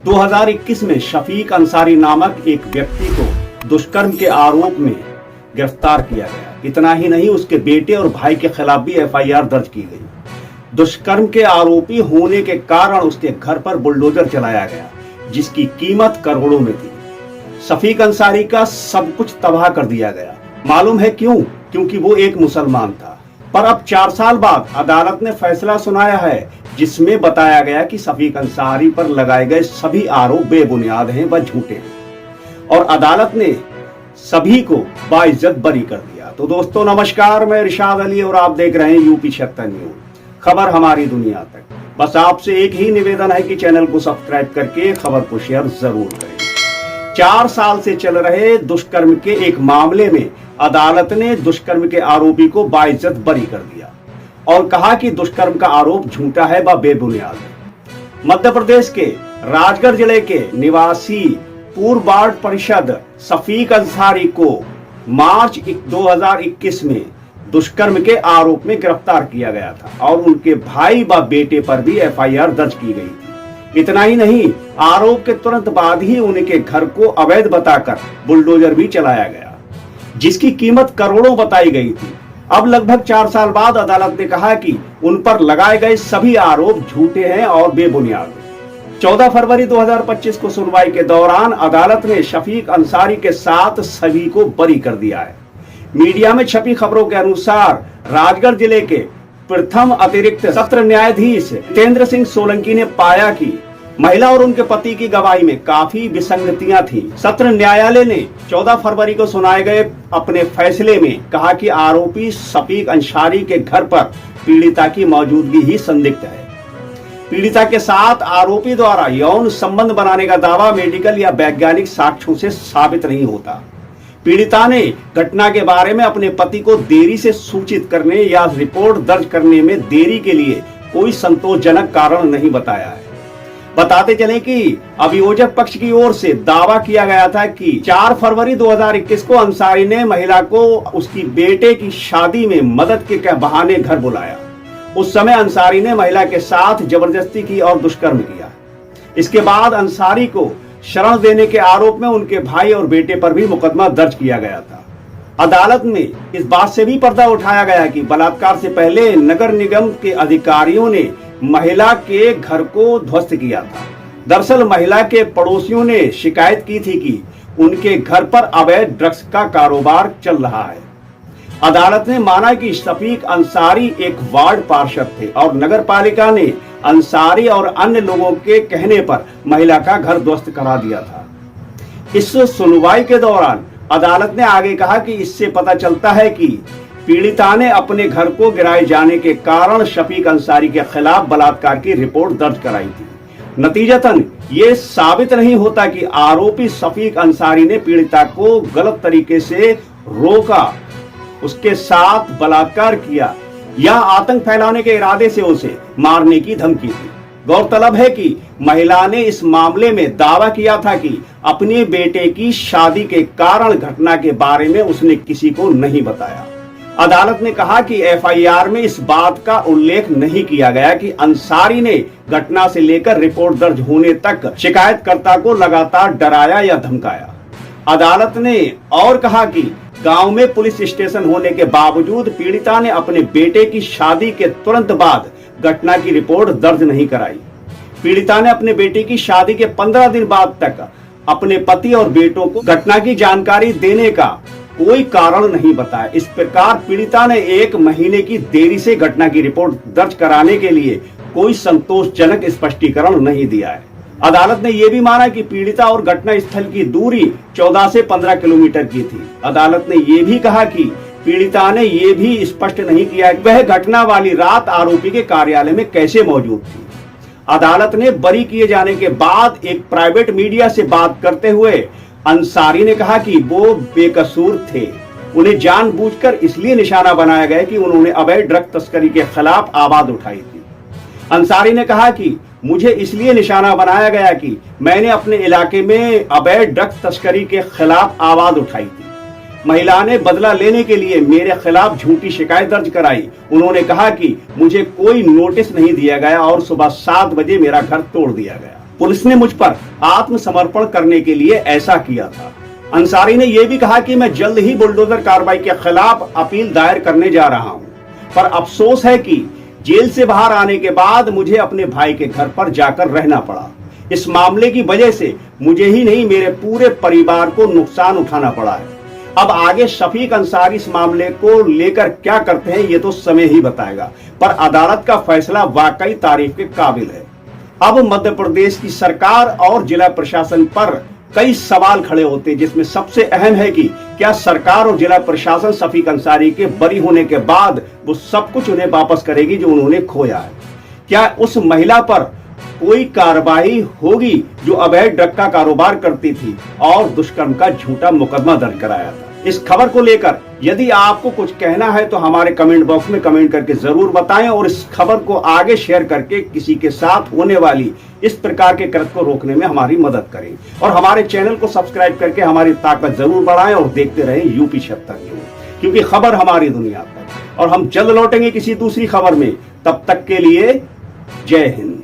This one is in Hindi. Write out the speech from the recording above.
2021 में शफीक अंसारी नामक एक व्यक्ति को दुष्कर्म के आरोप में गिरफ्तार किया गया। इतना ही नहीं, उसके बेटे और भाई के खिलाफ भी एफआईआर दर्ज की गई। दुष्कर्म के आरोपी होने के कारण उसके घर पर बुलडोजर चलाया गया, जिसकी कीमत करोड़ों में थी। शफीक अंसारी का सब कुछ तबाह कर दिया गया। मालूम है क्यों? क्योंकि वो एक मुसलमान था। पर अब 4 साल बाद अदालत ने फैसला सुनाया है, जिसमें बताया गया कि शफीक अंसारी पर लगाए गए सभी आरोप बेबुनियाद हैं व झूठे हैं, और अदालत ने सभी को बाइज्जत बरी कर दिया। तो दोस्तों नमस्कार, मैं इरशाद अली और आप देख रहे हैं यूपी 76 न्यूज, खबर हमारी दुनिया तक। बस आपसे एक ही निवेदन है कि चैनल को सब्सक्राइब करके खबर को शेयर जरूर करें। 4 साल से चल रहे दुष्कर्म के एक मामले में अदालत ने दुष्कर्म के आरोपी को बाइज्जत बरी कर दिया और कहा कि दुष्कर्म का आरोप झूठा है व बेबुनियाद है। मध्य प्रदेश के राजगढ़ जिले के निवासी पूर्व वार्ड पार्षद शफीक अंसारी को मार्च 2021 में दुष्कर्म के आरोप में गिरफ्तार किया गया था और उनके भाई व बेटे पर भी एफआईआर दर्ज की गई थी। इतना ही नहीं, आरोप के तुरंत बाद ही उनके घर को अवैध बताकर बुलडोजर भी चलाया गया, जिसकी कीमत करोड़ों बताई गई थी। अब लगभग 4 साल बाद अदालत ने कहा कि उन पर लगाए गए सभी आरोप झूठे हैं और बेबुनियाद। 14 फरवरी 2025 को सुनवाई के दौरान अदालत ने शफीक अंसारी के साथ सभी को बरी कर दिया है। मीडिया में छपी खबरों के अनुसार राजगढ़ जिले के प्रथम अतिरिक्त सत्र न्यायाधीश जितेंद्र सिंह सोलंकी ने पाया कि महिला और उनके पति की गवाही में काफी विसंगतियां थीं। सत्र न्यायालय ने 14 फरवरी को सुनाए गए अपने फैसले में कहा कि आरोपी शफीक अंसारी के घर पर पीड़िता की मौजूदगी ही संदिग्ध है। पीड़िता के साथ आरोपी द्वारा यौन संबंध बनाने का दावा मेडिकल या वैज्ञानिक साक्ष्यों से साबित नहीं होता। पीड़िता ने घटना के बारे में अपने पति को देरी से सूचित करने या रिपोर्ट दर्ज करने में देरी के लिए कोई संतोषजनक कारण नहीं बताया है। बताते चले कि अभियोजक पक्ष की ओर से दावा किया गया था कि 4 फरवरी 2021 को अंसारी ने महिला को उसकी बेटे की शादी में मदद के बहाने घर बुलाया। उस समय अंसारी ने महिला के साथ जबरदस्ती की और दुष्कर्म किया। इसके बाद अंसारी को शरण देने के आरोप में उनके भाई और बेटे पर भी मुकदमा दर्ज किया गया था। अदालत में इस बात से भी पर्दा उठाया गया कि बलात्कार से पहले नगर निगम के अधिकारियों ने महिला के घर को ध्वस्त किया था। दरअसल महिला के पड़ोसियों ने शिकायत की थी कि उनके घर पर अवैध ड्रग्स का कारोबार चल रहा है। अदालत ने माना कि शफीक अंसारी एक वार्ड पार्षद थे और नगर पालिका ने अंसारी और अन्य लोगों के कहने पर महिला का घर ध्वस्त करा दिया था। इस सुनवाई के दौरान अदालत ने आगे कहा कि इससे पता चलता है कि पीड़िता ने अपने घर को गिराए जाने के कारण शफीक अंसारी के खिलाफ बलात्कार की रिपोर्ट दर्ज कराई थी। नतीजतन ये साबित नहीं होता कि आरोपी शफीक अंसारी ने पीड़िता को गलत तरीके से रोका, उसके साथ बलात्कार किया या आतंक फैलाने के इरादे से उसे मारने की धमकी दी। गौरतलब है कि महिला ने इस मामले में दावा किया था कि अपने बेटे की शादी के कारण घटना के बारे में उसने किसी को नहीं बताया। अदालत ने कहा कि एफआईआर में इस बात का उल्लेख नहीं किया गया कि अंसारी ने घटना से लेकर रिपोर्ट दर्ज होने तक शिकायतकर्ता को लगातार डराया या धमकाया। अदालत ने और कहा कि गांव में पुलिस स्टेशन होने के बावजूद पीड़िता ने अपने बेटे की शादी के तुरंत बाद घटना की रिपोर्ट दर्ज नहीं कराई। पीड़िता ने अपने बेटे की शादी के 15 दिन बाद तक अपने पति और बेटों को घटना की जानकारी देने का कोई कारण नहीं बताया। इस प्रकार पीड़िता ने 1 महीने की देरी से घटना की रिपोर्ट दर्ज कराने के लिए कोई संतोषजनक स्पष्टीकरण नहीं दिया है। अदालत ने यह भी माना कि पीड़िता और घटना स्थल की दूरी 14 से 15 किलोमीटर की थी। अदालत ने यह भी कहा कि पीड़िता ने यह भी स्पष्ट नहीं किया कि वह घटना वाली रात आरोपी के कार्यालय में कैसे मौजूद थी। अदालत ने बरी किए जाने के बाद एक प्राइवेट मीडिया से बात करते हुए अंसारी ने कहा कि वो बेकसूर थे, उन्हें जानबूझकर इसलिए निशाना बनाया गया कि उन्होंने अवैध ड्रग तस्करी के खिलाफ आवाज उठाई थी। अंसारी ने कहा कि मुझे इसलिए निशाना बनाया गया कि मैंने अपने इलाके में अवैध ड्रग तस्करी के खिलाफ आवाज उठाई थी। महिला ने बदला लेने के लिए मेरे खिलाफ झूठी शिकायत दर्ज कराई। उन्होंने कहा कि मुझे कोई नोटिस नहीं दिया गया और सुबह 7 बजे मेरा घर तोड़ दिया गया। पुलिस ने मुझ पर आत्मसमर्पण करने के लिए ऐसा किया था। अंसारी ने यह भी कहा कि मैं जल्द ही बुलडोजर कार्रवाई के खिलाफ अपील दायर करने जा रहा हूं, पर अफसोस है कि जेल से बाहर आने के बाद मुझे अपने भाई के घर पर जाकर रहना पड़ा। इस मामले की वजह से मुझे ही नहीं, मेरे पूरे परिवार को नुकसान उठाना पड़ा है। अब आगे शफीक अंसारी इस मामले को लेकर क्या करते हैं ये तो समय ही बताएगा, पर अदालत का फैसला वाकई तारीफ के काबिल है। अब मध्य प्रदेश की सरकार और जिला प्रशासन पर कई सवाल खड़े होते हैं, जिसमें सबसे अहम है कि क्या सरकार और जिला प्रशासन शफीक अंसारी के बरी होने के बाद वो सब कुछ उन्हें वापस करेगी जो उन्होंने खोया है। क्या उस महिला पर कोई कार्रवाई होगी जो अवैध ड्रग का कारोबार करती थी और दुष्कर्म का झूठा मुकदमा दर्ज कराया था। इस खबर को लेकर यदि आपको कुछ कहना है तो हमारे कमेंट बॉक्स में कमेंट करके जरूर बताएं और इस खबर को आगे शेयर करके किसी के साथ होने वाली इस प्रकार के कृत्य को रोकने में हमारी मदद करें और हमारे चैनल को सब्सक्राइब करके हमारी ताकत जरूर बढ़ाएं और देखते रहें यूपी 76 न्यूज, क्योंकि खबर हमारी दुनिया पर। और हम जल्द लौटेंगे किसी दूसरी खबर में, तब तक के लिए जय हिंद।